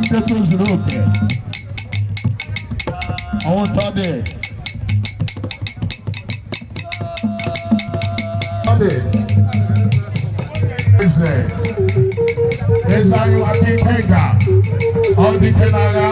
ndị tozuru oke ọwụtọ dị eze anyị wadị kenga ọ dịke n'agha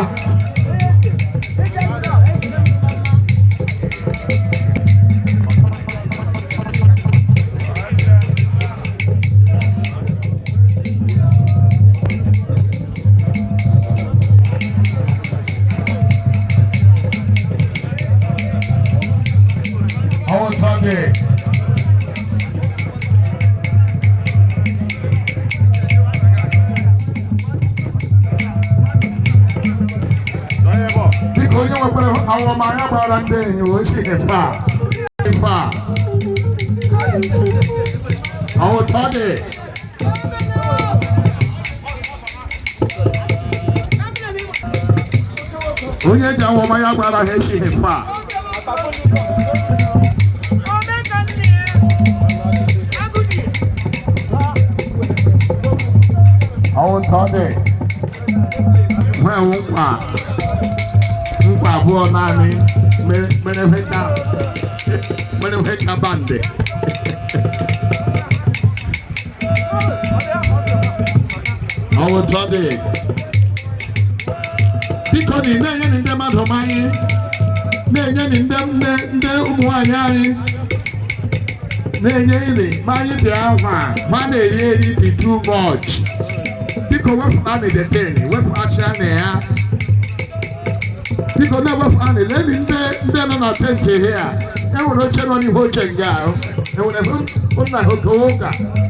àwọn ọmọ ayábára ń dẹ̀yìn ó sì ẹ̀fà àwọn tọ́dẹ̀ onye ji àwọn ọmọ ayábára ha sì ẹ̀fà àwọn tọ́dẹ̀ wọ́n ń pa abụọ naanị mere heka bande ọwụtọ dị biko na ị na-enye ndị mmadụ anyị na-enye ndị ụmụ nwanyị anyị na-enye iri ma anyị bịa ahụ ma na-eri dị too much biko wefu anị detain wefu achịa na ya biko never find it. Let me nọ na tent here. E nwere oche nọ n'ihu oche nga ahụ. E nwere hụ na hoka.